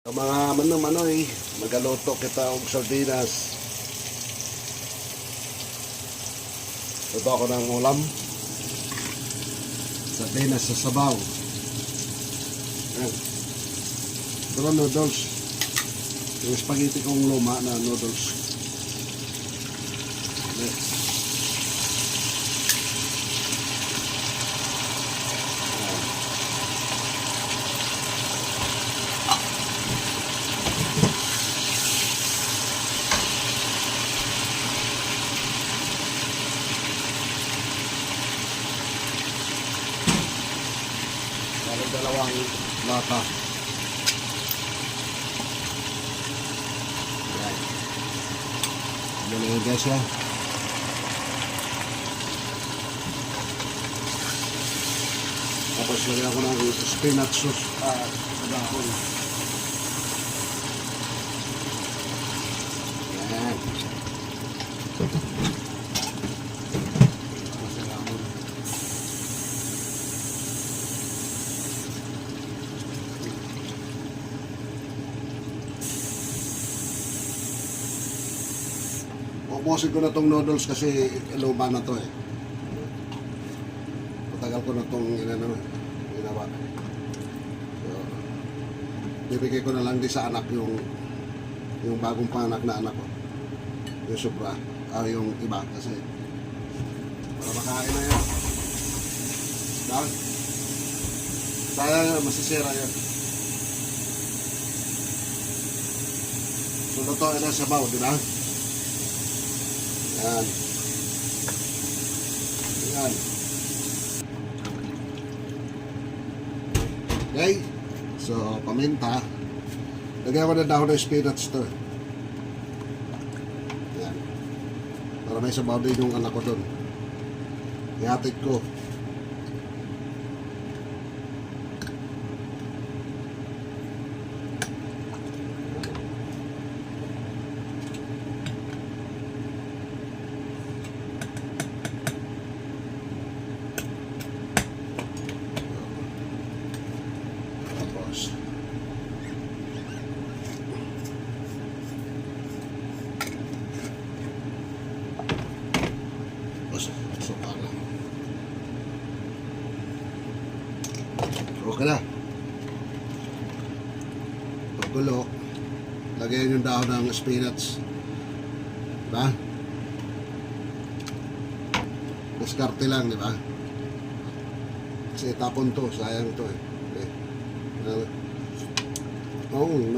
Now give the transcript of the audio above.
Sa mga manoy, magaluto kita og sardinas. Luto ako ng ulam. Sardinas sa sabaw. Ayan. Ito na noodles. Yung spaghetti kong luma na noodles. Ayan. Dalawang lata. Ayan. Ganun guys ya. Tapos lagyan ako ng spinach sauce sa dahon. Ayan. Ubusin ko na tong noodles kasi luma na to eh. Matagal ko na tong ginawa. So, bibigay ko na lang din sa anak yung bagong panganak na anak ko. Yung sobra, yung iba kasi para makain na yan. Dahil sayang masisira yan. So lutoin na sabaw, di ba? Yan. Yan. Okay. So, paminta. Lagyan ko na dahon ng spinach to. Yan. Para may sabaw din yung anak ko doon. Ihatid ko. Okay na. Paggulo, lagyan yung dahon ng spinach. Diba? Diskarte lang, diba? Kasi tapon to, sayang to eh. Okay. Oo.